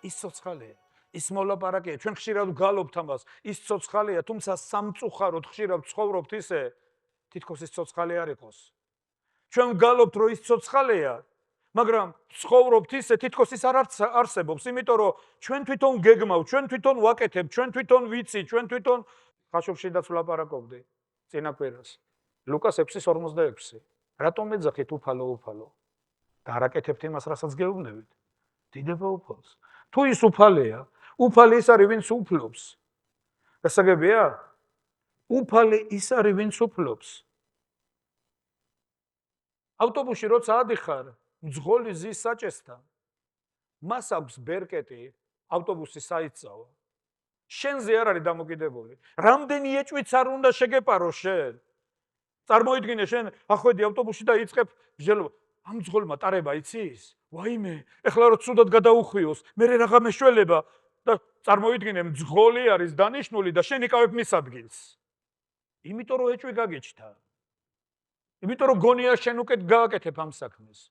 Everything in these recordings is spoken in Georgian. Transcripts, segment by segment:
ის ცოცხალია. ის მოლაპარაკეა, ჩვენ ხშირად გვალობთ ამას, ის ცოცხალია, თუმცა სამწუხაროდ ხშირად ცხოვრობთ ისე, თითქოს ის ცოცხალი არ იყოს. ჩვენ გვალობთ, რომ ის ცოცხალია, მაგრამ ცხოვრობთ ისე, თითქოს ის არ არსებობს, იმიტომ რომ ჩვენ თვითონ გეგმავთ, ჩვენ თვითონ ვაკეთებთ, ჩვენ თვითონ ვიცით, ჩვენ თვითონ ხაშობშიდაც ვლაპარაკობდი წინა კვირას. ლუკას 6:46. რატომ მეძახით უფალო, უფალო? და არ აკეთებთ იმას, რასაც გეუბნებით? დიდება უფალს. თუ ის უფალია, უფალი ის არის, ვინც უფლობს. გასაგებია? უფალი ის არის, ვინც უფლობს. ავტობუსში როცა ადიხარ, მძღოლი ზის საჭესთან, მას აქვს ბერკეტი ავტობუსი საიწავა. შენზე არ არის დამოკიდებული. რამდენი ეჭვიც არ უნდა შეგეპარო შენ. წარმოიდგინე შენ ახვედი ავტობუსში და იწყებ ბრძოლობა. ამ მძღოლმა ტარება იცის? ვაიმე, ეხლა რო ცუდად გადაუხვიოს, მე რაღა მეშველება და წარმოიდგინე მძღოლი არის დანიშნული და შენ იკავებ მის ადგილს. იმიტომ რომ ეჭვი გაგეჭთა. იმიტომ რომ გონია შენ უკეთ გააკეთებ ამ საქმეს.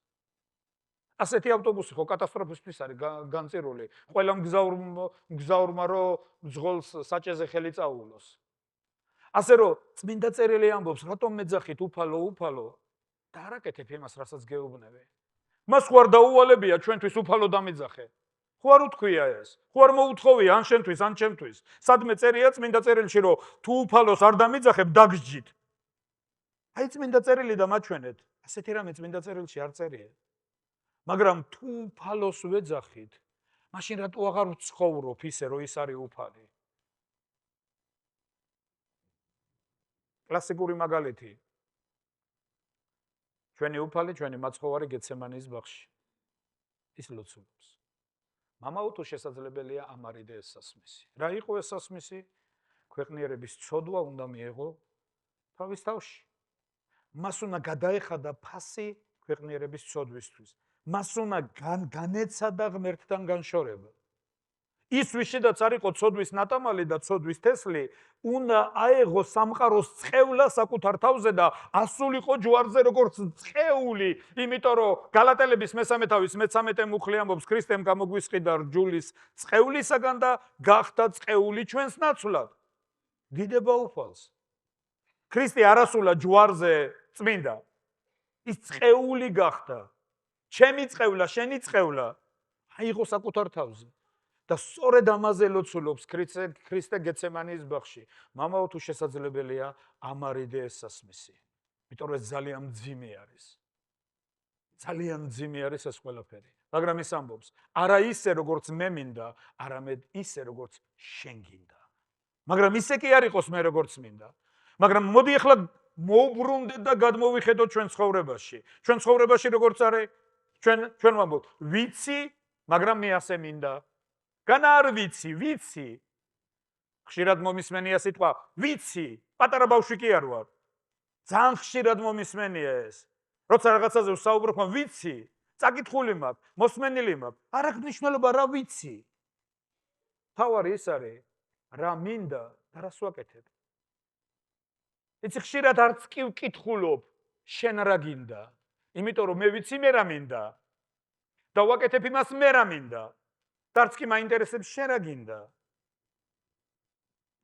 ასეთი ავტობუსი ხო კატასტროფისთვის არის განწირული. ყველა მგზავრმა რომ მძღოლს საჭეზე ხელი წაუვლოს. ასე რომ წმინდა წერილი ამბობს, რატომ მეძახით უფალო, უფალო? და არ აკეთებ იმას, რასაც გეუბნები. მას ხო არ დაუვალებია ჩვენთვის უფალო დამეძახე. ხო არ უთქვია ეს? ხო არ მოუთხოვია ან შენთვის, ან ჩემთვის? სადმე წერია წმინდა წერილში, რომ თუ უფალოს არ დამეძახებ, დაგსჯით. აი წმინდა წერილი და მაჩვენეთ. ასეთი რამე წმინდა წერილში არ წერია. მაგრამ თუ უფალოს ვეძახით, მაშინ რატო აღარ ვცხოვრობ ისე, რომ ის არის უფალი? კლასიკური მაგალითი. ჩვენი უფალი, ჩვენი მაცხოვარი გეცემანის ბაღში. ის ლოცულობს. მამაო თუ შესაძლებელია ამარიდე ეს სასმისი. რა იყო ეს სასმისი? ქვეყნიერების ცოდვა უნდა მიეღო თავის თავში. მას უნდა გადაეხადა ფასი ქვეყნიერების ცოდვისთვის. მას უნდა განეცადა ღმერთთან განშორება. ის ვიშედაც არ იყო ცოდვის ნატამალი და ცოდვის თესლი, უნდა აეღო სამყაროს წყევლა საკუთარ თავზე და ასულიყო ჯვარზე როგორც წყეული, იმიტომ რომ გალატელების 3:13 მუხლი ამბობს, ქრისტემ გამოგვისყიდა რჯულის წყევლისაგან და გახდა წყეული ჩვენს ნაცვლად. დიდება უფალს. ქრისტე არასულა ჯვარზე წმინდა. ის წყეული გახდა. ჩემი წყევლა, შენი წყევლა აიღო საკუთარ თავზე. და სწორედ ამაზე ლოცულობს ქრისტე გეცემანის ბაღში. მამაო თუ შესაძლებელია ამარიდე ეს სასმისი. იმიტომ რომ ეს ძალიან მძიმე არის. ძალიან მძიმე არის ეს ყველაფერი. მაგრამ ის ამბობს, არა ისე როგორც მე მინდა, არამედ ისე როგორც შენ გინდა. მაგრამ ისე კი არ იყოს მე როგორც მინდა. მაგრამ მოდი ახლა მოვბრუნდეთ და გადმოვიხედოთ ჩვენ ცხოვრებაში. ჩვენ ცხოვრებაში როგორც არის, ჩვენ ვამბობთ, ვიცი, მაგრამ მე ასე მინდა. განა არ ვიცი, ვიცი. ხშირად მომისმენია სიტყვა, ვიცი, პატარა ბავშვი კი არ ვარ. ძალიან ხშირად მომისმენია ეს. როცა რაღაცაზე ვსაუბრობ, ვიცი, წაკითხული მაქვს, მოსმენილი მაქვს. არ აქვს მნიშვნელობა რა ვიცი. თავარი ის არის, რა მინდა და რას ვაკეთებ. იცი ხშირად არც კი ვკითხულობ, შენ რა გინდა. იმიტომ რომ მე ვიცი მე რა მინდა. და ვაკეთებ იმას მე რა მინდა. დარც კი მაინტერესებს შენ რა გინდა.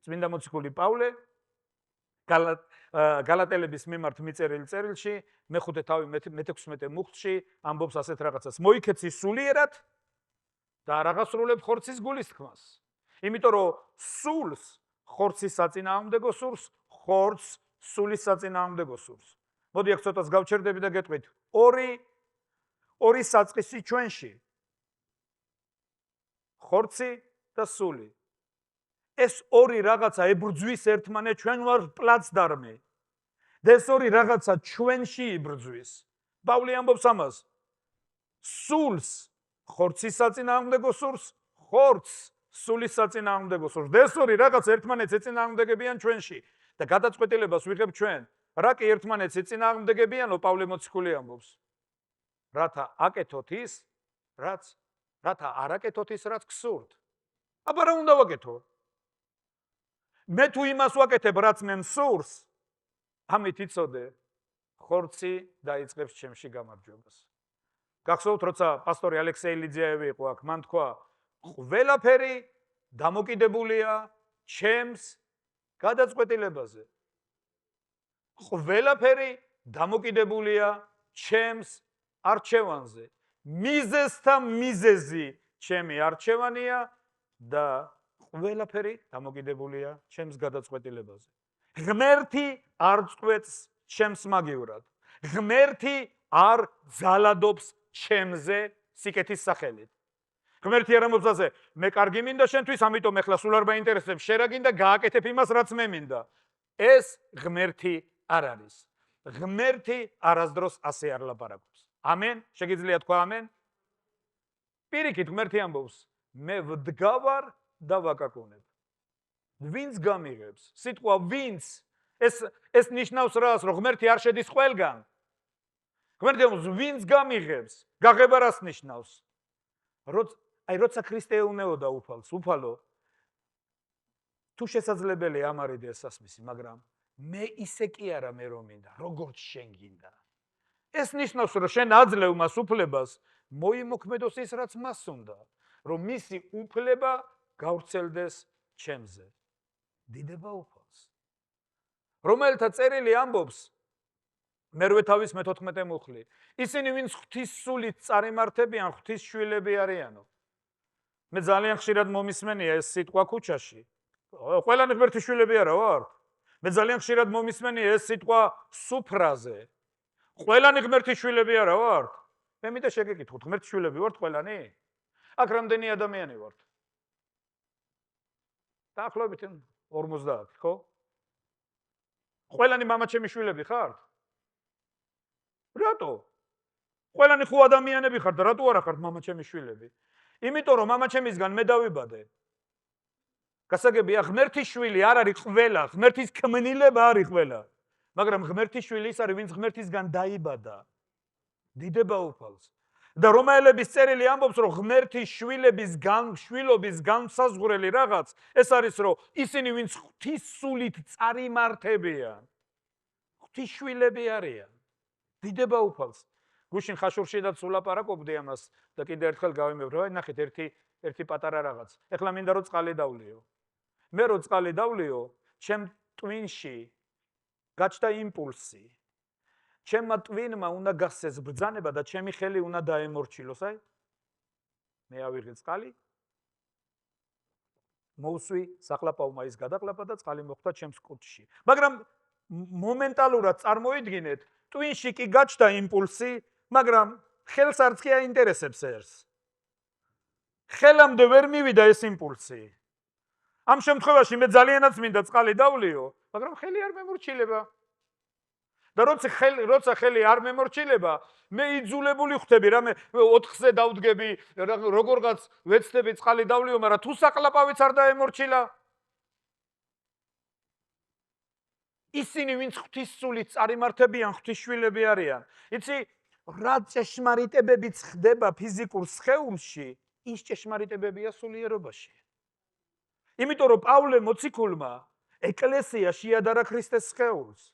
წმინდა მოციქული პავლე გალატელების მიმართ მიწერილ წერილში მე-5 თავი მე-16 მუხლში ამბობს ასეთ რაღაცას. მოიქეცი სულიერად და არ აღასრულებ ხორცის გულისთქმას. იმიტომ რომ სულს ხორცის საწინააღმდეგო სურს, ხორცს სულის საწინააღმდეგო სურს. მოდი აქ ცოტას გავჩერდები და გეტყვით. ორი საწყისი ჩვენში. ხორცი და სული. ეს ორი რაღაცა ებრძვის ერთმანეთს, ჩვენ ვარ პლაცდარმი. და ეს ორი რაღაცა ჩვენში იბრძვის. პავლე ამბობს ამას. სულს ხორცის საწინააღმდეგო სურს, ხორცს სულის საწინააღმდეგო სურს. და ეს ორი რაღაცა ერთმანეთს ეწინააღმდეგებიან ჩვენში. და გადაწყვეტილებას ვიღებ ჩვენ. რა კი ერთმანეთს ეწინააღმდეგებიანო, პავლე მოციქული ამბობს. რათა აკეთოთ ის, რათა არ აკეთოთ ის, რაც გსურთ. აბა რა უნდა ვაკეთო? მე თუ იმას ვაკეთებ, რაც მე მსურს, ამით იცოდე, ხორცი დაიწყებს ჩემში გამარჯვებას. გახსოვთ, როცა პასტორი ალექსეი ლიძიაევი იყო აქ, მან თქვა, ყველაფერი დამოკიდებულია ჩემს გადაწყვეტილებაზე. ყველაფერი დამოკიდებულია ჩემს არჩევანზე. მიზეზთა მიზეზი ჩემი არჩევანია და ყველაფერი დამოკიდებულია ჩემს გადაწყვეტილებაზე. ღმერთი არ წყვეტს ჩემს მაგივრად. ღმერთი არ ძალადობს ჩემზე სიკეთის სახელით. ღმერთი არ ამბობს ასე, მე კარგი მინდა შენთვის, ამიტომ ეხლა სულ არ მაინტერესებს, შენ რა გინდა, გააკეთებ იმას, რაც მე მინდა. ეს ღმერთი არ არის. ღმერთი არასდროს ასე არ ლაპარაკობს. ამენ? შეგიძლია თქვა ამენ? პირიქით ღმერთი ამბობს, მე ვდგავარ და ვაკაკუნებ. ვინც გამიღებს? სიტყვა ვინც ეს ნიშნავს რას, რომ ღმერთი არ შედის ყველგან. ღმერთი ამბობს, ვინც გამიღებს, გაღება რას ნიშნავს? როცა ქრისტე ეუნეოდა უფალს, უფალო, თუ შესაძლებელია ამარიდე სასმისი, მაგრამ მე ისე კი არა მე რომ მინდა, როგორც შენ გინდა. ეს ნიშნავს, რომ შენ აძლევ მას უფლებას მოიმოქმედოს ის, რაც მას უნდა, რომ მისი უფლება გავრცელდეს ჩემზე. დიდება უფალს. რომელთა წერილი ამბობს, მერვე თავის მე-14 მუხლი, ისინი ვინც ღვთის სულით წარიმართებიან, ღვთის შვილები არიანო. მე ძალიან ხშირად მომისმენია ეს სიტყვა ქუჩაში. ყველანი ღმერთის შვილები არა ვართ? მე ძალიან ხშირად მომისმენია ეს სიტყვა სუფრაზე. ყველანი ღმერთის შვილები არა ვართ? მე მინდა შეგეკითხოთ, ღმერთის შვილები ვართ ყველანი? აქ რამდენი ადამიანი ვართ? დაახლოებით 50, ხო? ყველანი მამაჩემი შვილები ხართ? რატო? ყველანი ხო ადამიანები ხართ და რატო არა ხართ მამაჩემი შვილები? იმიტომ რომ მამაჩემისგან მე დავიბადე. გასაგებია, ღმერთის შვილი არ არის ყველა, ღმერთის ქმნილება არის ყველა. მაგრამ ღმერთის შვილი ის არის, ვინც ღმერთისგან დაიბადა. დიდება უფალს. და რომაელების წერილი ამბობს, რომ ღმერთის შვილობის განსაზღვრელი რაღაც, ეს არის, რომ ისინი, ვინც ღვთის სულით წარიმართებიან, ღვთის შვილები არიან. დიდება უფალს. გუშინ ხაშურშიდაც ვლაპარაკობდი ამას და კიდე ერთხელ გავიმეორე, ნახეთ ერთი პატარა რაღაც. ეხლა მინდა რომ წყალი დავლიო. მე რო წყალი დავლიო, ჩემ ტვინში გაჩნდა იმპულსი. ჩემმა ტვინმა უნდა გასცეს ბრძანება და ჩემი ხელი უნდა დაემორჩილოს, აი. მე ავიღე წყალი. მოვსვი საფლაპავმა ის გადაყლაპა და წყალი მოხვდა ჩემს კუჭში. მაგრამ მომენტალურად წარმოიდგინეთ, ტვინში კი გაჩნდა იმპულსი, მაგრამ ხელს არც კი აინტერესებს ეს. ხელამდე ვერ მივიდა ეს იმპულსი. ამ შემთხვევაში მე ძალიანაც მინდა წყალი დავლიო, მაგრამ ხელი არ მემორჩილება. და როცა ხელი არ მემორჩილება, მე იძულებული ხდები, რამე 4-ზე დავდგები, როგორღაც ვეცდები წყალი დავლიო, მაგრამ თუ საყლაპავიც არ დაემორჩილა. ისინი, ვინც ღვთის სულით წარიმართებიან, ღვთის შვილები არიან. იცი, რა ჭეშმარიტებებიც ხდება ფიზიკურ სხეულში, ის ჭეშმარიტებებია სულიერობაში. იმიტომ რომ პავლე მოციქულმა ეკლესია შეადარა ქრისტეს სხეულს.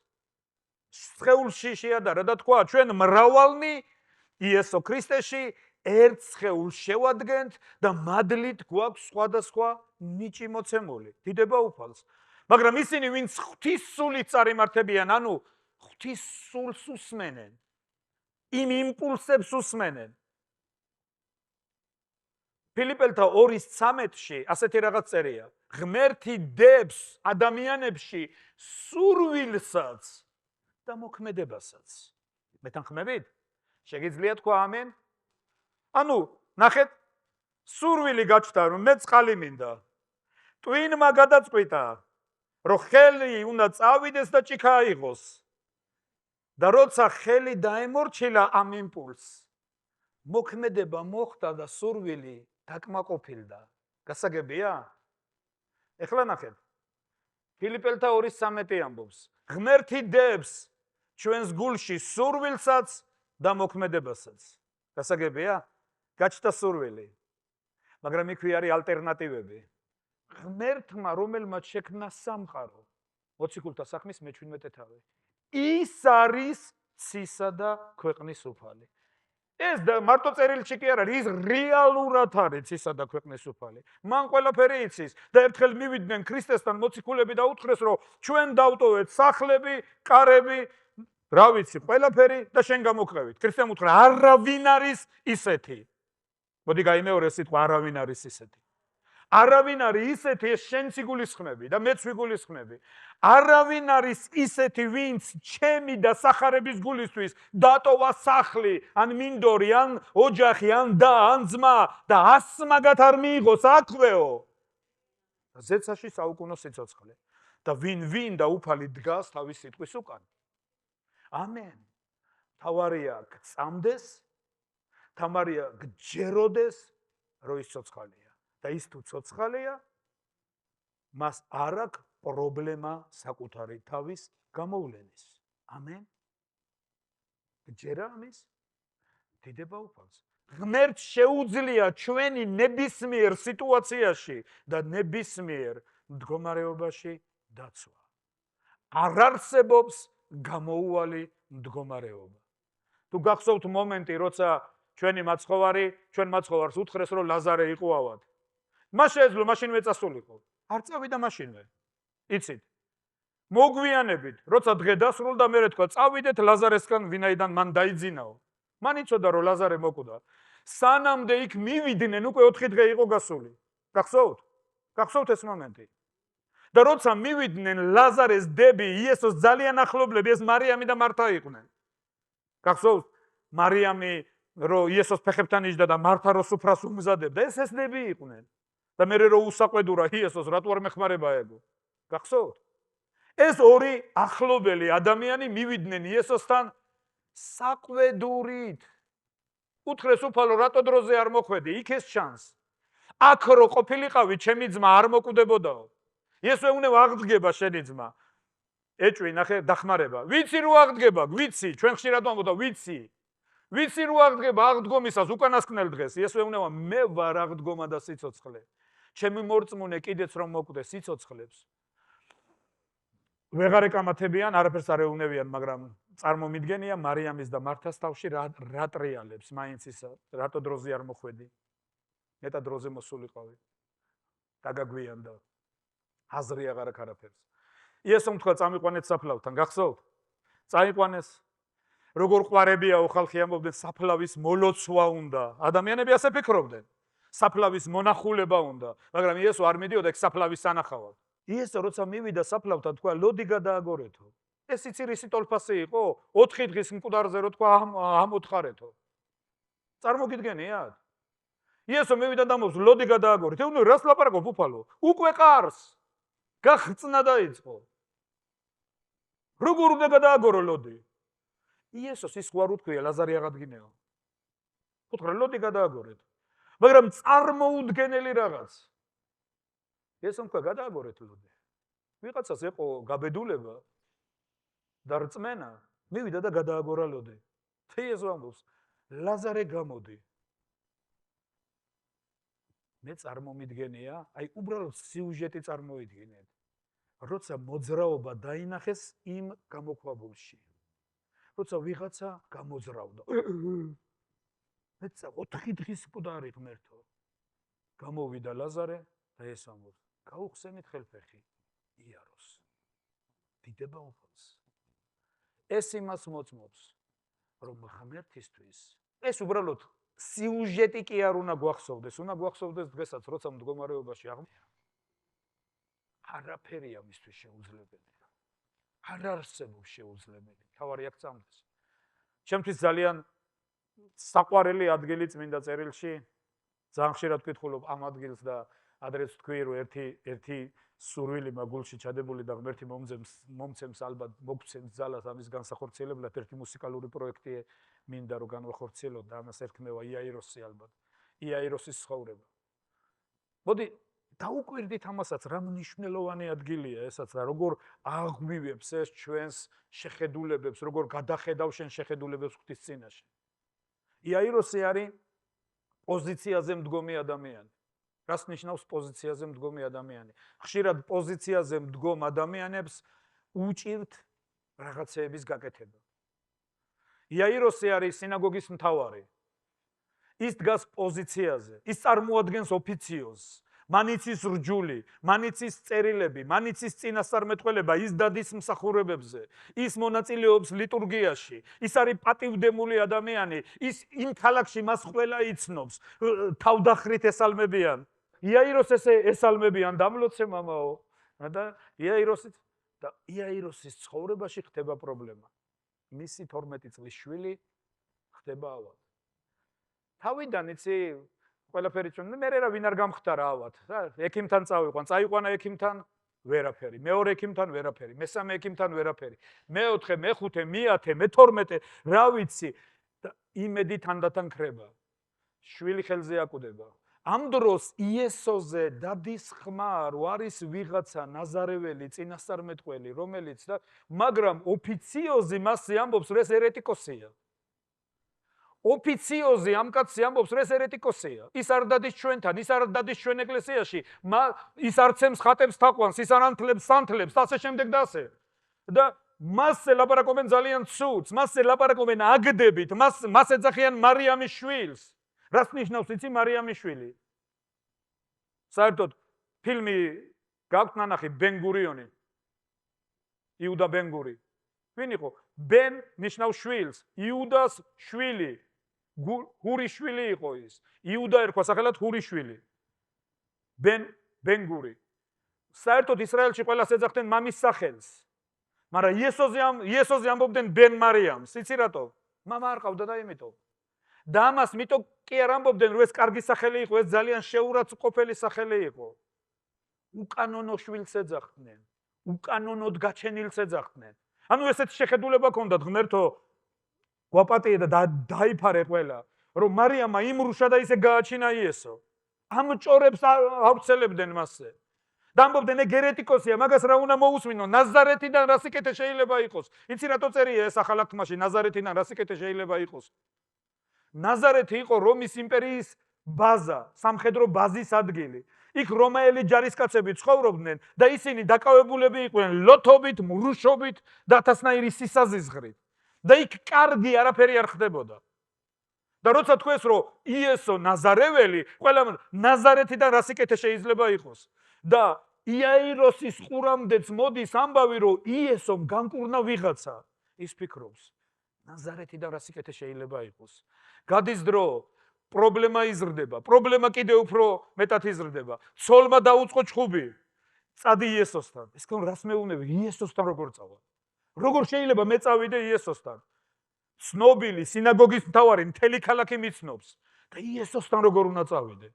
სხეულში შეადარა და თქვა, ჩვენ მრავალნი იესო ქრისტეში ერთ სხეულს შევადგენთ და მადლით გვაქვს სხვადასხვა ნიჭი მოცემული. დიდება უფალს. მაგრამ ისინი, ვინც ღვთის სულით წარიმართებიან, ანუ ღვთის სულს უსმენენ, იმ იმპულსებს უსმენენ. ფილიპელთა 2:13-ში ასეთი რაღაც წერია. ღმერთი დებს ადამიანებში სურვილსაც და მოქმედებასაც. მეთანხმებით? შეგიძლია თქვა ამენ? ანუ, ნახეთ, სურვილი გაჩნდა, რომ მე წყალი მინდა. ტვინმა გადაწყვიტა, რომ ხელი უნდა წავიდეს და ჭიქა აიღოს. და როცა ხელი დაემორჩილა ამ იმპულსს, მოქმედება მოხდა და სურვილი დაკმაყოფილდა. გასაგებია? ეხლა ნახეთ. ფილიპელთა 2:13 ამბობს, ღმერთი დებს ჩვენს გულში სურვილსაც და მოქმედებასაც. გასაგებია? გაჩნდა სურვილი. მაგრამ იქვე არის ალტერნატივები. ღმერთმა, რომელმაც შექმნა სამყარო, მოციქულთა საქმის მე-17 თავი. ის არის ცისა და ქვეყნის უფალი. ეს და მარტო წერილში კი არა, ის რეალურად არის ცისა და ქვეყნის უფალი. მან ყველაფერი იცის და ერთხელ მივიდნენ ქრისტესთან მოციქულები და უთხრეს, რომ ჩვენ დავტოვეთ სახლები, კარები, რა ვიცი, ყველაფერი და შენ გამოქვევით. ქრისტემ უთხრა, არავინ არის ისეთი. მოდი გაიმეორე სიტყვა, არავინ არის ისეთი. არავინ არის ისეთი, ეს შენც იგულისხმები და მეც ვიგულისხმები. არავინ არის ისეთი, ვინც ჩემი და სახარების გულისთვის დატოვა სახლი, ან მინდორი, ან ოჯახი, ან და, ან ძმა და ასმაგად არ მიიღოს აქვეო. ზეცაში საუკუნო სიცოცხლე. და ვინ და უფალი დგას თავის სიტყვის უკან. ამენ. თავარია გწამდეს, თამარია გჯეროდეს, რომ ის ცოცხალია. და ის თუ ცოცხალია, მას არ აქვს პრობლემა საკუთარი თავის გამოვლენის. ამენ. გჯერა ამის დიდება უფალს. ღმერთს შეუძლია ჩვენი ნებისმიერ სიტუაციაში და ნებისმიერ მდგომარეობაში დაცვა. არ არსებობს გამოუვალი მდგომარეობა. თუ გახსოვთ მომენტი, როცა ჩვენ მაცხოვარს უთხრეს, რომ ლაზარე იყუავად. მას შეეძლო მაშინვე წასულიყო. არ წავიდა მაშინვე. იცით? მოგვიანებით, როცა დღე დასრულდა, მერე თქვა, წავიდეთ ლაზარესგან, ვინაიდან მან დაიძინაო. მან იცოდა, რომ ლაზარე მოკვდა. სანამდე იქ მივიდნენ, უკვე 4 დღე იყო გასული. გახსოვთ? გახსოვთ ეს მომენტი? და როცა მივიდნენ ლაზარეს დები, იესოს ძალიან ახლობლები, ეს მარიამი და მართა იყვნენ. გახსოვთ? მარიამი, რომ იესოს ფეხებთან იჯდა და მართა რო სუფრას უმზადებდა, ეს დები იყვნენ. და მერე რო უსაყვედურა იესოს, რატო არ მეხმარება ეგო? გახსოვთ? ეს ორი ახლობელი ადამიანი მივიდნენ იესოსთან საყვედურით. უთხრეს უფალო, რატო დროზე არ მოხვედი? იქ ეს ჩანს. აქ რო ყოფილიყავი, ჩემი ძმა არ მოკვდებოდაო. იესო ეუნება აღდგება შენი ძმა. ეჭვი, ნახე, დახმარება. ვიცი რო აღდგება, ვიცი, ჩვენ ხშირად ვამბობთ, ვიცი. ვიცი რო აღდგება აღდგომისას უკანასკნელ დღეს. იესო ეუნება, მე ვარ აღდგომა და სიცოცხლე. ჩემი მორწმუნე კიდეც რომ მოკვდეს სიცოცხლებს. ვეღარ ეკამათებიან, არაფერს არ ეუნებიან, მაგრამ წარმომიდგენია მარიამის და მართას თავში რა ტრიალებს მაინც ისა, რატო დროზე არ მოხვედი? მეტად დროზე მოსულიყავი. დაგაგვიანდა. აზრი აღარ აქვს არაფერს. იესომ თქვა, წამიყვანეთ საფლავთან, გახსოვთ? წაიყვანეს. როგორ ყვარებიაო ხალხი ამბობდნენ, საფლავის მოლოცვა უნდა. ადამიანები ასე ფიქრობდნენ. საფლავის მონახულება უნდა, მაგრამ იესო არ მიდიოდა ეგ საფლავის სანახავად. იესო როცა მივიდა საფლავთან, თქვა, ლოდი გადააგორეთო. ეს იცი რისი ტოლფასი იყო? 4 დღის მკვდარზე რო თქვა, ამოთხარეთო. წარმოგიდგენიათ? იესო მივიდა და ამბობს, ლოდი გადააგორეთ. ეუნო, რას ლაპარაკობ უფალო? უკვე ყარს. გახწნა დაიწყო. როგორ უნდა გადააგორო ლოდი? იესოს ის უარ უთქვია, ლაზარე აღადგინეო. უთხრა, ლოდი გადააგორეთ. მაგრამ წარმოუდგენელი რაღაც. იესომ თქვა, გადააგორეთ ლოდი. ვიღაცას ეყო გაბედულება და რწმენა, მივიდა და გადააგორა ლოდი. იესო ამბობს, ლაზარე გამოდი. მე წარმომიდგენია, აი უბრალოდ სიუჟეტი წარმოიდგინეთ. როცა მოძრაობა დაინახეს იმ გამოქვაბულში. როცა ვიღაცა გამოძრავდა. მეცა 4 დღის მკვდარი ღმერთო. გამოვიდა ლაზარე და ეს ამბობს, გაუხსენით ხელფეხი იაროს. დიდება უფალს. ეს იმას მოწმობს, რომ ღმერთისთვის ეს უბრალოდ სიუჟეტი კი არ უნდა გვახსოვდეს, უნდა გვახსოვდეს დღესაც, როცა მდგომარეობაში აღმოჩნდა. არაფერია მისთვის შეუძლებელი. არ არსებობს შეუძლებელი. თავარი აქ წამდეს. ჩემთვის ძალიან საყვარელი ადგილი წმინდა წერილში, ძალიან ხშირად ვკითხულობ ამ ადგილს და ადრეც თქვი, რომ ერთი სურვილი მაგულში ჩადებული და ღმერთი მომცემს ალბათ მოგცემს ძალას ამის განსახორციელებლად ერთი მუსიკალური პროექტი მინდა რომ განვახორციელოთ და ამას ერქმევა იაიროსი ალბათ. იაიროსის ცხოვრება. მოდი დაუკვირდით ამასაც, რა მნიშვნელოვანი ადგილია ესაც და როგორ აღვივებს ეს ჩვენს შეხედულებებს, როგორ გადახედავ შენ შეხედულებებს ღვთის წინაშე. იაიროსი არის პოზიციაზე მდგომი ადამიანი. რას ნიშნავს პოზიციაზე მდგომი ადამიანი? ხშირად პოზიციაზე მდგომ ადამიანებს უჭირთ რაღაცეების გაკეთება. იაიროსი არის სინაგოგის მთავარი. ის დგას პოზიციაზე, ის წარმოადგენს ოფიციოზს. მან იცის რჯული, მან იცის წერილები, მან იცის წინასწარმეტყველება, ის დადის მსახურებებზე, ის მონაწილეობს ლიტურგიაში, ის არის პატივდემული ადამიანი, ის იმ ქალაქში მას ყველა იცნობს, თავდახრით ესალმებიან. იაიროს ესე ესალმებიან, დამლოცე მამაო. და იაიროსის ცხოვრებაში ხდება პრობლემა. მისი 12 წლის შვილი ხდება ავად. თავიდან იცი ყველაფერი ჩვენ მე რა ვინ არ გამხდარა ავად. ექიმთან წაიყვანა ექიმთან ვერაფერი, მეორე ექიმთან ვერაფერი, მესამე ექიმთან ვერაფერი, მეოთხე, მეხუთე, მეათე, მე12 რა ვიცი და იმედი თანდათან ქრება. შვილი ხელზე აკვდება. ამ დროს იესოზე დადის ხმა, რო არის ვიღაცა ნაზარეველი წინასწარმეტყველი, რომელიც და მაგრამ ოფიციოზი მასზე ამბობს, რომ ეს ერეტიკოსია. ოფიციოზი ამ კაცზე ამბობს, რომ ეს ერეტიკოსია. ის არ დადის ჩვენთან, ის არ დადის ჩვენ ეკლესიაში, ის არცემს ხატებს თაყვანს, ის არ ანთლებს სანთლებს, ასე შემდეგ და ასე. და მასზე ლაპარაკობენ ძალიან ცუდს, მასზე ლაპარაკობენ აგდებით, მას ეძახიან მარიამის შვილს. რას ნიშნავს იცი მარიამის შვილი? საერთოდ ფილმი გაქვთ ნანახი ბენ-გურიონი. იუდა ბენ-გური. ვინ იყო? ბენ ნიშნავს შვილს, იუდას შვილი. გურის შვილი იყო ის. იუდა ერქვა სახელად გურის შვილი. ბენ-გური. საერთოდ ისრაელში ყველას ეძახდნენ მამის სახელს. მაგრამ იესოზე ამბობდნენ ბენ მარიამს. იცი რატო? მამა არ ყავდა და იმიტომ. და ამას მიტომ კი არ ამბობდნენ, რომ ეს კარგი სახელი იყო, ეს ძალიან შეურაცხმყოფელი სახელი იყო. უკანონო შვილს ეძახდნენ, უკანონოდ გაჩენილს ეძახდნენ. ანუ ესეთი შეხედულება ჰქონდათ ღმერთო, გვაპატიე და დაიფარე ყველა, რომ მარიამა იმრუშა და ისე გააჩინა იესო. ამ ჭორებს ავრცელებდნენ მასზე. და ამბობდნენ ეგ ერეტიკოსია, მაგას რა უნდა მოусმინო, ნაზარეთიდან რა სიკეთე შეიძლება იყოს. იცი რატო წერია ეს ახალ აღთქმაში, ნაზარეთიდან რა სიკეთე შეიძლება იყოს? ნაზარეთი იყო რომის იმპერიის ბაზა, სამხედრო ბაზის ადგილი. იქ რომაელი ჯარისკაცები ცხოვრობდნენ და ისინი დაკავებულები იყვნენ ლოთობით, მრუშობით და ათასნაირი სისაზიზღრით. და იქ კარგი არაფერი არ ხდებოდა. და როცა თქვეს რომ იესო ნაზარეველი, ყველა ნაზარეთიდან რა სიკეთე შეიძლება იყოს. და იაიროსის ყურამდეც მოდის ამბავი რომ იესომ განკურნა ვიღაცა. ის ფიქრობს ნაზარეთიდან რა სიკეთე შეიძლება იყოს. გადის დრო, პრობლემა იზრდება, პრობლემა კიდევ უფრო მეტად იზრდება. ცოლმა დაუწყო ჩხუბი. წადი იესოსთან. ეს კენ რას მეუბნები? იესოსთან როგორ წავა? როგორ შეიძლება მე წავიდე იესოსთან? ცნობილი სინაგოგის მთავარი მთელი ქალაქი მიცნობს და იესოსთან როგორ უნდა წავიდე?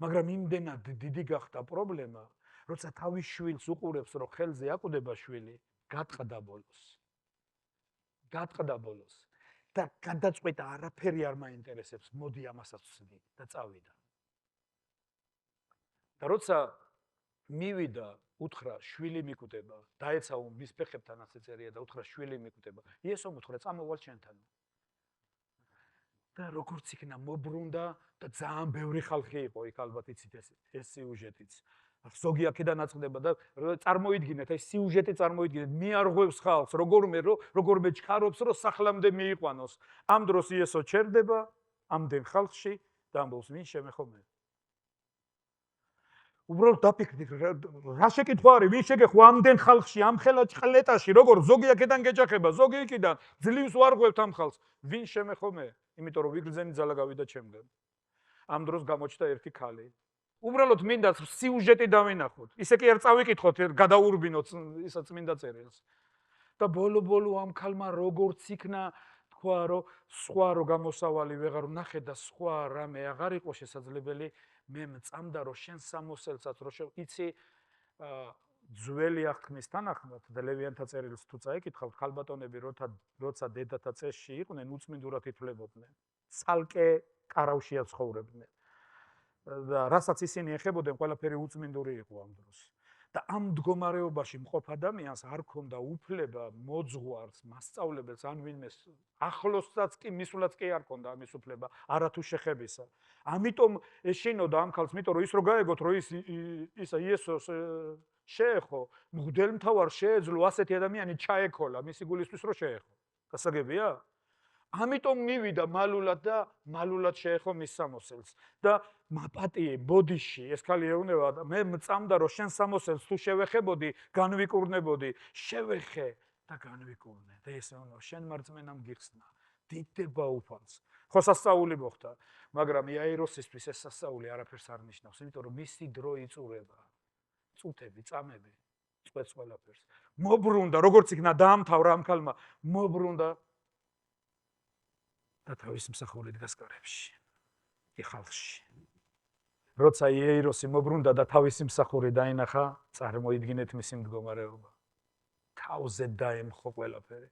მაგრამ იმდენად დიდი გახდა პრობლემა, როცა თავის შვილს უყურებს, რომ ხელზე აკვდება შვილი, გატყდა ბოლოს. და გადაწყვეტა არაფერი არ მაინტერესებს, მოდი ამასაც ვცდი და წავიდა. და როცა მივიდა, უთხრა შვილი მიკვდება, დაეცა მის ფეხებთან ასე წერია და უთხრა შვილი მიკვდება. იესომ უთხრა წამოვალ შენთან. და როგორც იქნა მობრუნდა და ძალიან ბევრი ხალხი იყო იქ ალბათ იცით ეს სიუჟეტიც. ზოგი აქედან აწყდება და წარმოიდგინეთ, აი სიუჟეტი წარმოიდგინეთ, მიარღვევს ხალხს, როგორმე ჩქარობს, რომ სახლამდე მიიყვანოს. ამ დროს იესო ჩერდება ამდენ ხალხში და ამბობს, ვინ შემეხომე? უბრალოდ დაფიქრდით, რა შეკითხვა არის, ვინ შეგეხო ამდენ ხალხში, ამ ხელა ჭყლეტაში, როგორ ზოგი აქედან გეჯახება, ზოგი იქიდან ძლივს ვარღვევთ ამ ხალხს, ვინ შემეხომე? იმიტომ რომ ვიგრძენი ძალა გავიდა ჩემგან. ამ დროს გამოჩნდა ერთი ქალი. უბრალოდ მინდა სიუჟეტი დავინახოთ. ისე კი არ წავიკითხოთ, გადაურბინოთ ისა წმინდა წერილს. და ბოლო ამ ქალმა როგორც იქნა, თქვა რომ სხვა რო გამოსავალი ვეღარ ვნახე და სხვა რამე აღარ იყო შესაძლებელი, მე მწამდა რომ შენ სამოსელსაც რო იცი ძველი აღთქმის თანახმად და ლევიანთა წერილს თუ წაიკითხავთ, ქალბატონები როცა დედათა წესში იყვნენ, უწმინდურად ითვლებოდნენ. ცალკე კარავშია ცხოვრობდნენ. და რასაც ისინი ეხებოდნენ, ყველაფერი უწმინდური იყო ამ დროს. და ამ მდგომარეობაში მყოფ ადამიანს არ ქონდა უფლება მოძღვარს, მასწავლებელს ან ვინმეს ახლოსაც კი მისვლაც კი არ ქონდა ამის უფლება, არათუ შეხებისა. ამიტომ ეშინოდა ამ ქალს, იმიტომ რომ ის რო გაეგოთ, რომ ისა იესოს შეეხო, მღვდელმთავარ შეეძლო ასეთი ადამიანი ჩაექოლა მისი გულისთვის რო შეეხო. გასაგებია? ამიტომ მივიდა მალულად და მალულად შეეხო მის სამოსელს და მაპატიე ბოდიში ეს ქალი ეუბნება და მე მწამდა რომ შენ სამოსელს თუ შევეხებოდი განვიკურნებოდი შევეხე და განვიკურნე და ეს უნდა შენ მარწმენამ გიხსნა დიდება უფალს ხო სასწაული მოხდა მაგრამ იაიროსისთვის ეს სასწაული არაფერს არ ნიშნავს იმიტომ რომ მისი დრო იწურება წუთები წამები წვეთს ყველაფერს მობრუნდა როგორც იქნა დაამთავრა ამ ქალმა მობრუნდა და თავის მსახურით გასკარებში იხალში როცა იაიროსი მობრუნდა და თავის მსახური დაინახა წარმოიდგინეთ მისი მდგომარეობა თავზე დაემხო ყველაფერი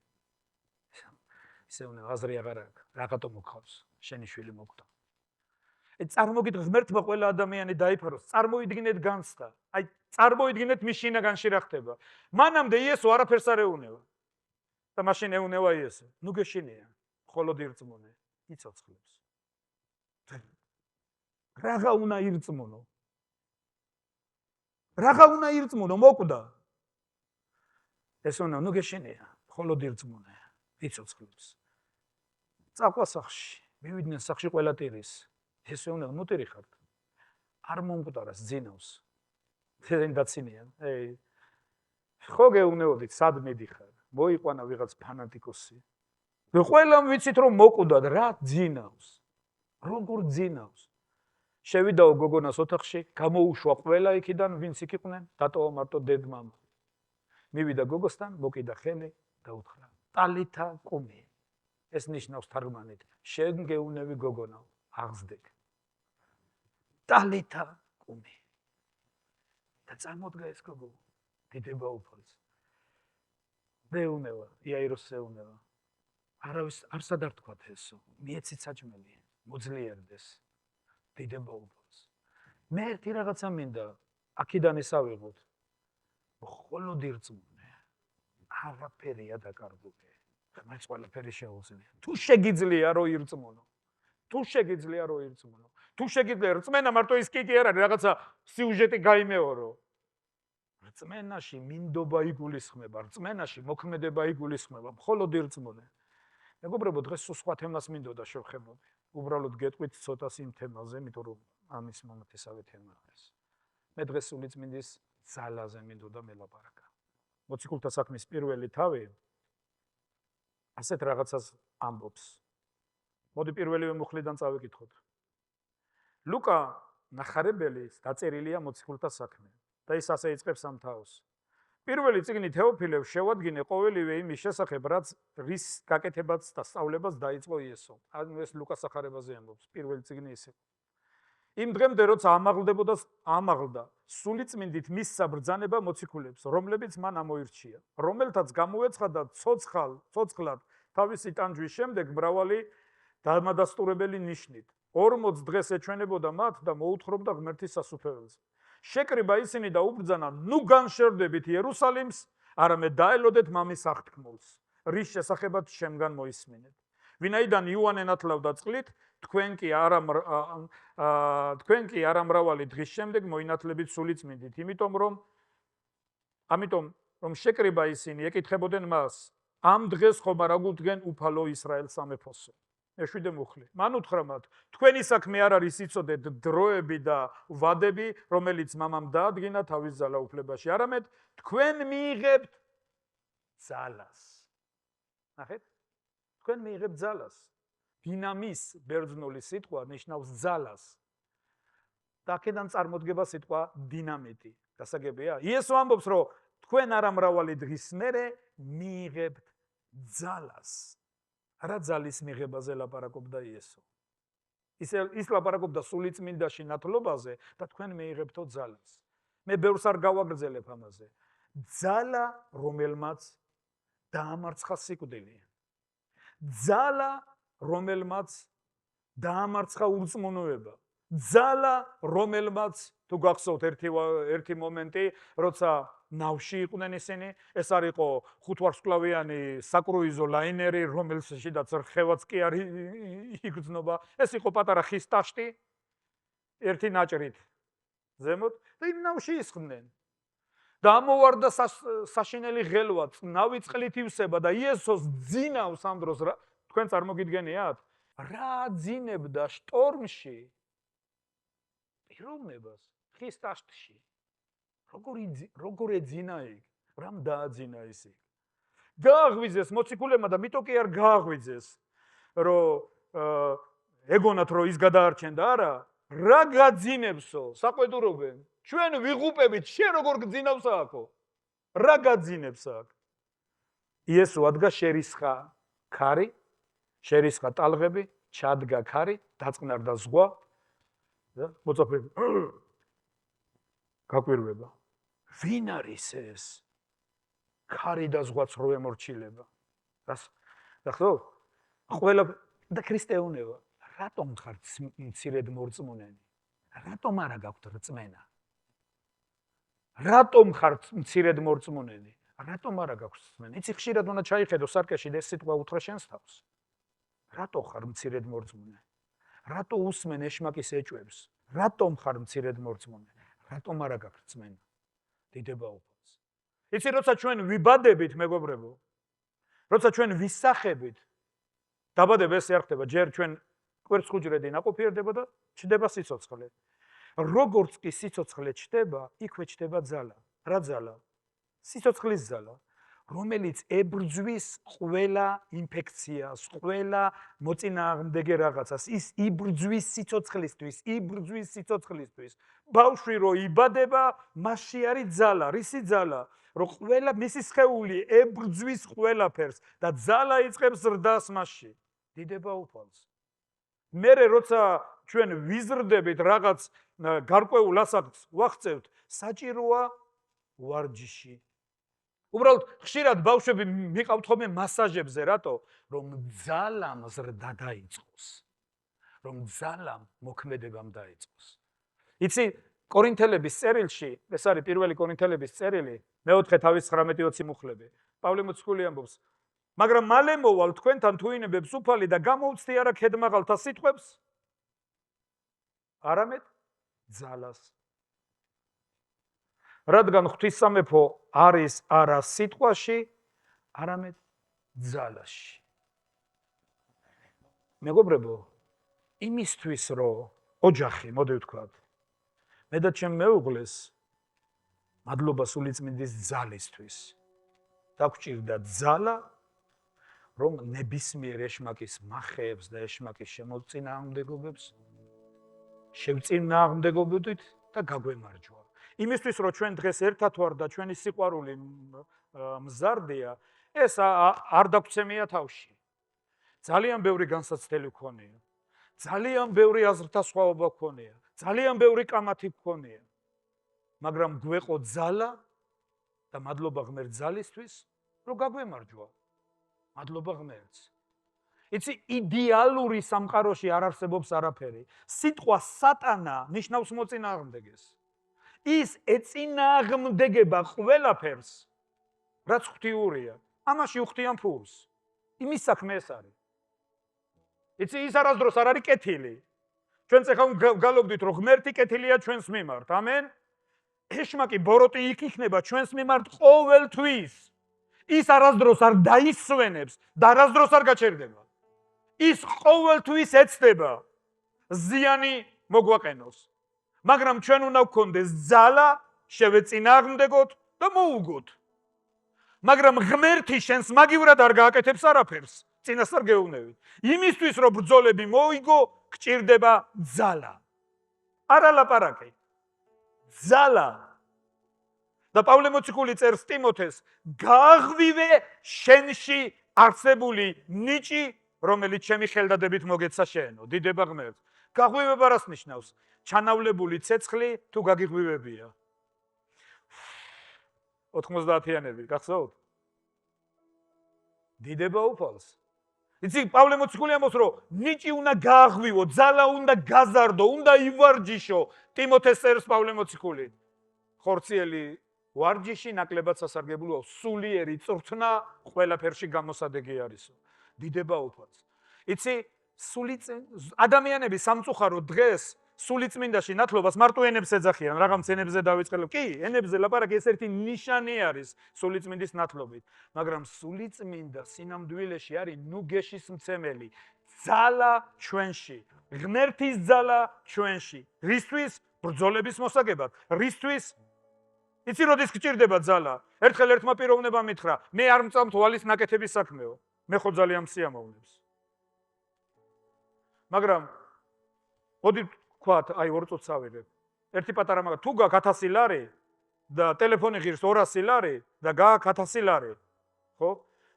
ისე უნდა აზრი აღარ აქვს რაღაცა მოგხავს შენი შვილი მოკვდა წარმოგიდგენთ ღმერთმა ყველა ადამიანი დაიფაროს წარმოიდგინეთ განცდა აი წარმოიდგინეთ მის შინაგანში რა ხდება მანამდე იესო არაფერს არ ეუნება და მაშინ ეუნება იესო ნუ გეშინია მხოლოდ ირწმუნე იცოცხლებს რაღა უნდა ირწმუნო რაღა უნდა ირწმუნო მოკვდა ეს უნდა ნუ გეშინია მხოლოდ ირწმუნე იცოცხლებს წაყვა სახში მივიდნენ სახში ყველა ტირის ესე უნდა ნუ ტირი ხართ არ მომკვდარას ძინავს თერენ დაცინიან ხო გეუნეოდით სად მიდიხარ მოიყვანა ვიღაც ფანატიკოსი და ყველამ ვიცით რომ მოკვდათ რა ძინავს როგორ ძინავს შევიდაო გოგონას ოთახში გამოუშვა ყველა იქიდან ვინც იქ იყვნენ დატოვა მარტო დედმამა მივიდა გოგოსთან მოკიდა ხელი და უთხრა ტალითა კუმი ეს ნიშნავს თარგმანით შენ გეუნევი გოგონა აღზრდე ტალითა კუმი და წამოდგა ეს გოგო დიდება უფალს მეუნება იაიროს ეუნება არავის არსად არ თქვათ ესო მიეცით საჭმელი მოძლიერდეს დიდება უფალს მე ერთი რაღაცა მინდა აქედან ესავიღოთ მხოლოდ ირწმუნე არაფერია დაკარგული ღმერთს ყველაფერი შეუძლია თუ შეგიძლია რომ ირწმუნო თუ შეგიძლია რწმენა მარტო ის კი არ არის რაღაცა სიუჟეტი გაიმეორო რწმენაში მინდობა იგულისხმება რწმენაში მოქმედება იგულისხმება მხოლოდ ირწმუნე მეგობრებო დღეს სხვა თემას მინდოდა შევხებოდი უბრალოდ გეტყვით ცოტას იმ თემაზე იმიტომ რომ ამის მომent ესავე თემა არის მე დღეს სულიწმინდის ძალაზე მინდოდა მელაპარაკა მოციქულთა საქმის პირველი თავი ასეთ რაღაცას ამბობს მოდი პირველივე მუხლიდან წავიკითხოთ ლუკა ნახარებელის დაწერილია მოციქულთა საქმე და ის ასე იწყებს ამ თავს პირველი წიგნი თეოფილევ შევადგინე ყოველივე იმის შესახებ რაც რის გაკეთებაც და სწავლებას დაიწყო იესო ანუ ეს ლუკას ახარებაზე ამბობს პირველი წიგნი ისე იმ დღემდე როცა ამაღლდა სულიწმინდით მისცა ბრძანება მოციქულებს რომლებიც მან ამოირჩია რომელთაც გამოეცხადა ცოცხლად თავისი ტანჯვის შემდეგ მრავალი დამადასტურებელი ნიშნით 40 დღეს ეჩვენებოდა მათ და მოუთხრობდა ღმერთის სასუფეველზე შეკრიბა ისინი და უბრძანა ნუ განშერდებით იერუსალიმს არამედ დაელოდეთ მამის აღთქმულს რის შესახებაც შემგან მოისმინეთ ვინაიდან იოანე ნათლავდა წყლით თქვენ კი არა მრავალი დღის შემდეგ მოინათლებით სულიწმინდით ამიტომ რომ შეკრიბა ისინი ეკითხებოდნენ მას ამ დღეს ხომ არ აგუდგენ უფალო ისრაელ სამეფოსო მეშვიდე მუხლი მან უთხრა მათ თქვენი საქმე არ არის იცოდეთ დროები და ვადები რომელიც მამამ დაადგინა თავის ძალაუფლებაში არამედ თქვენ მიიღებთ ძალას ნახეთ თქვენ მიიღებთ ძალას დინამის ბერძნული სიტყვა ნიშნავს ძალას და აქედან წარმოდგება სიტყვა დინამიტი გასაგებია იესო ამბობს რომ თქვენ არა მრავალი დღის მერე მიიღებთ ძალას რა ძალის მიღებაზე ლაპარაკობდა იესო ის ლაპარაკობდა სულიწმინდაში ნათლობაზე და თქვენ მიიღებთო ძალას მე ბევრს არ გავაგრძელებ ამაზე ძალა რომელმაც დაამარცხა სიკვდილი ძალა რომელმაც დაამარცხა ურწმუნოება ძალა რომელმაც თუ გახსოვთ ერთი მომენტი როცა ნავში იყვნენ ისინი ეს არისო ხუთვარსკვლავიანი საკრუიზო ლაინერი რომელშიდაც რხევაც კი არ იგრძნობა ეს იყო პატარა ხის ტაშტი ერთი ნაჭრით ზემოთ და იმ ნავში ისხდნენ და ამოვარდა საშინელი ღელვა ნავი წყლით ივსება და იესოს ძინავს ამ დროს რა თქვენ წარმოგიდგენიათ, რა ძინებდა შტორმში პიროვნებას ხის ტაშტში. როგორ ეძინა იქ, რამ დააძინა ის იქ. გააღვიძეს მოციქულებმა და მიტო კი არ გააღვიძეს, რომ ეგონათ რომ ის გადაარჩენდა არა, რა გაძინებსო, საყვედურობენ. ჩვენ ვიღუპებით, შენ როგორ გძინავს აქო? რა გაძინებს აქ? იესო ადგა შერისხა ქარი, შერისხა ტალღები, ჩადგა ქარი, დაწყნარდა ზღვა და მოწაფეები გაკვირვება. ვინ არის ეს? ქარი და ზღვაც რო ემორჩილება. და ხო? ყველა და ქრისტეუნება, რატომ ხართ მცირედ მორწმუნენი? რატომ არა გაქვთ რწმენა? რატომ ხართ მცირედ მორწმუნენი? რატომ არა გაქვთ რწმენა? იცი ხშირად უნდა ჩაიხედო სარკეში და ეს სიტყვა უთხრა შენს თავს. რატო ხარ მცირედ მორწმუნე? რატო უსმენ ეშმაკის ეჭვებს? რატომ ხარ მცირედ მორწმუნე? რატომ არა გაქვთ რწმენა? დიდება უფალს. იცი როცა ჩვენ ვიბადებით, მეგობრებო, როცა ჩვენ ვისახებით, დაბადება ესე არ ხდება, ჯერ ჩვენ კვერცხუჯრედი ნაყოფიერდება და ჩდება სიცოცხლე. როგორც კი სიცოცხლე ჩდება, იქვე ჩდება ძალა. რა ძალა? სიცოცხლის ძალა, რომელიც ებრძვის ყველა ინფექციას, ყველა მოწინააღმდეგე რაღაცას. ის იბრძვის სიცოცხლისთვის. ბავშვი რო იბადება, მასში არის ძალა, რისი ძალა? რომ ყველა მისი სხეული ებრძვის ყველაფერს და ძალა იწყებს ზრდას მასში. დიდება უფალს. მერე როცა ჩვენ ვიზრდებით რაღაც გარკვეულ ასაკს ვახცევთ, საჭიროა ვარჯიში. უბრალოდ ხშირად ბავშვები მიყავთ ხოლმე მასაჟებზე, რატო? რომ ძალამ ზრდა დაიწყოს. რომ ძალამ მოქმედებამ დაიწყოს. იცი, კორინთელების წერილში, ეს არის პირველი კორინთელების წერილი, მეოთხე თავის 19-20 მუხლები. პავლე მოციქული ამბობს, მაგრამ მალე მოვალ თქვენთან თუ ინებებს უფალი და გამოუცდი არა ქედმაღალთა სიტყვებს, არამედ ძალას. რადგან ღვთისმსამეფო არის არა სიტყვაში, არამედ ძალაში. მეგობრებო, იმისთვის რომ ოჯახი, მოდი ვთქვათ, მე და ჩემ მეუღლეს მადლობა სულიწმინდის ძალისთვის. დაგვჭირდა ძალა, რომ ნებისმიერ ეშმაკის მახეებს და ეშმაკის შემოწინააღმდეგობებს შევწინააღმდეგობოდით და გაგვემარჯვა. იმისთვის რომ ჩვენ დღეს ერთად ვარ და ჩვენი სიყვარული მზარდია, ეს არ დაგვცემია თავში. ძალიან ბევრი განსაცდელი გქონია. ძალიან ბევრი აზრთა სხვაობა გქონია. ძალიან ბევრი კამათი გქონია. მაგრამ გვეყო ძალა და მადლობა ღმერთ ძალისთვის, რომ გაგვემარჯვა. მადლობა ღმერთს. იცი, იდეალური სამყაროში არ არსებობს არაფერი. სიტყვა სატანა ნიშნავს მოწინააღმდეგეს. ის ეწინააღმდეგება ყველაფერს, რაც ღვთიურია. ამაში უხდიან ფულს. იმის საქმე ეს არის. იცი, ის არასდროს არ არის კეთილი. ჩვენც ახლა გალობდით, რომ ღმერთი კეთილია ჩვენს მიმართ. ამენ. ეშმაკი ბოროტი იქ იქნება ჩვენს მიმართ ყოველთვის. ის არასდროს არ დაისვენებს და არასდროს არ გაჩერდება. ის ყოველთვის ეცდება ზიანი მოგვაყენოს. მაგრამ ჩვენ უნდა გვქონდეს ძალა, შევეწინააღმდეგოთ და მოუგოთ. მაგრამ ღმერთი შენს მაგივრად არ გააკეთებს არაფერს, წინასწარ გეუბნებით. იმისთვის რომ ბრძოლები მოიგო, გჭირდება ძალა. არა ლაპარაკი. ძალა. და პავლე მოციქული წერს ტიმოთეს, გააღვივე შენში არსებული ნიჭი, რომელიც ჩემი ხელდადებით მოგეცა შენო. დიდება ღმერთს. გაღვივება რას ნიშნავს? ჩანავლებული ცეცხლი თუ გაგიღვივებია. 90-იანები, გახსოვთ? დიდება უფალს. იცი, პავლე მოციქული ამბობს, რომ ნიჭი უნდა გააღვივო, ძალა უნდა გაზარდო, უნდა ივარჯიშო. ტიმოთეს წერს პავლე მოციქული. ხორციელი ვარჯიში ნაკლებად სასარგებლოა, სულიერი წვრთნა ყველაფერში გამოსადეგი არისო. დიდება უფალს. იცი, ადამიანები სამწუხაროდ დღეს სულიწმინდაში ნათლობას მარტო ენებს ეძახიან, რაღაც ენებზე დავიწყելով. კი, ენებზე ლაპარაკი ეს ერთი ნიშანი არის სულიწმინდის ნათლობით, მაგრამ სულიწმინდა სინამდვილეში არის ნუგეშის მცემელი, ძალა ჩვენში, ღმერთის ძალა ჩვენში. რისთვის? ბრძოლების მოსაგებად. რისთვის? იცი როდის გჭირდება ძალა? ერთხელ ერთმა პიროვნებამ მითხრა, მე არ მწამთ ვალის ნაკეთების საქმეო. მე ხო ძალიან სიამოვნებს. მაგრამ მოდი ვთქვათ, აი 2 წუთს ავიღებ. ერთი პატარა მაგა თუ გაქვს 1000 ლარი და ტელეფონი ღირს 200 ლარი და გაქვს 1000 ლარი, ხო?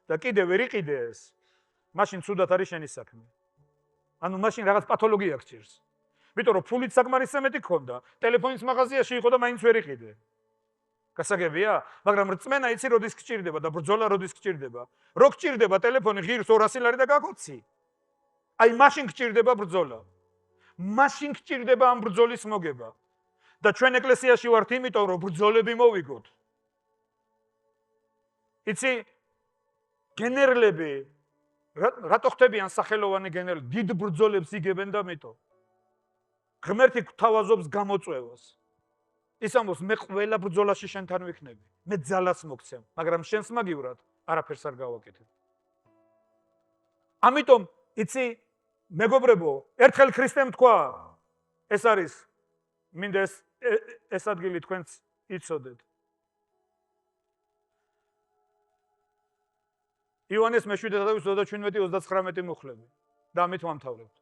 და კიდე ვერ იყიდე ეს, მაშინ ცუდად არის შენი საქმე. ანუ მაშინ რაღაც პათოლოგია გჭირს. იმიტომ რომ ფულით საკმარისი მეტი გქონდა, ტელეფონის მაღაზიაში იყო და მაინც ვერ იყიდე. გასაგებია, მაგრამ რწმენა იცი როდის გჭირდება და ბრძოლა როდის გჭირდება. რო გჭირდება ტელეფონი ღირს 200 ლარი და გაგვცი. აი მაშინ გჭირდება ბრძოლა. მაშინ გჭირდება ამ ბრძოლის მოგება. და ჩვენ ეკლესიაში ვართ იმიტომ რომ ბრძოლები მოვიგოთ. იცი გენერლები რატო ხდებიან სახელოვანი გენერლები? დიდ ბრძოლებს იგებენ და მეტო. ღმერთი გვთავაზობს გამოწვევას. ის ამბობს მე ყველა ბრძოლაში შენთან ვიქნები. მე ძალას მოგცემ, მაგრამ შენს მაგივრად არაფერს არ გავაკეთებ. ამიტომ იცი მეგობრებო, ერთხელ ქრისტემ თქვა, ეს არის მინდა ეს ადგილი თქვენც იცოდეთ. იოანეს მე-7:27-29 მუხლები და ამით ვამთავრებთ.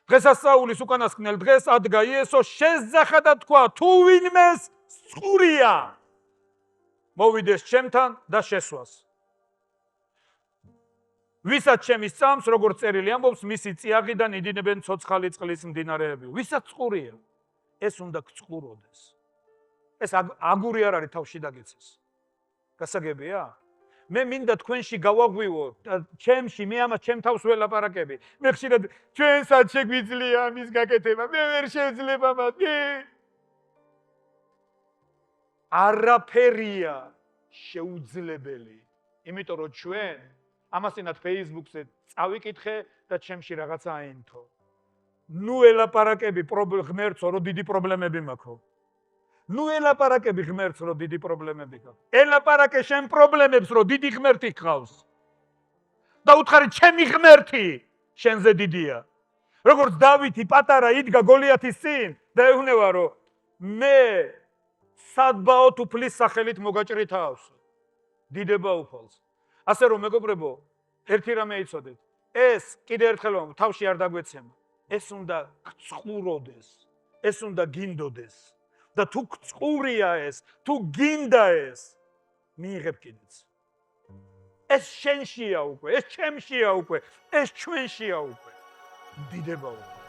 დღესასწაულის უკანასკნელ დღეს ადგა იესო შესძახა და თქვა, თუ ვინმეს წყურია, მოვიდეს ჩემთან და შესვას. ვისაც ჩემი სწამს, როგორც წერილი ამბობს, მისი წიაღიდან იდინებენ ცოცხალი წყლის მდინარეები. ვისაც წყურია, ეს უნდა გწყუროდეს. ეს აგური არ არის თავში დაგეცეს. გასაგებია? მე მინდა თქვენში გავაღვივო და ჩემში მე ამას ჩემ თავს ველაპარაკები. მე ხშირად ჩვენსაც შეგვიძლია ამის გაკეთება. მე ვერ შეიძლება მაგე. არაფერია შეუძლებელი. იმიტომ რომ ჩვენ ამასინათ Facebook-ზე წავიკითხე და ჩემში რაღაცა აინთო. ნუ ელაპარაკები ღმერთსო, რომ დიდი პრობლემები მაქვს. ნუ ელაპარაკები ღმერთს, რომ დიდი პრობლემები გაქვს. ელაპარაკე შენ პრობლემებს, რომ დიდი ღმერთი გყავს. და უთხარი ჩემი ღმერთი შენზე დიდია. როგორც დავითი პატარა იდგა გოლიათის წინ და ეუბნება, რომ მე სადბაოთ უფლის სახელით მოგაჭრი თავს. დიდება უფალს. ასე რომ მეგობრებო, ერთი რამე იცოდეთ. ეს კიდე ერთხელ თავში არ დაგვეცემა. ეს უნდა გწყუროდეს. ეს უნდა გინდოდეს. და თუ გწყურია ეს, თუ გინდა ეს, მიიღებ კიდეც. ეს შენშია უკვე, ეს ჩემშია უკვე, ეს ჩვენშია უკვე. დიდება უკვე.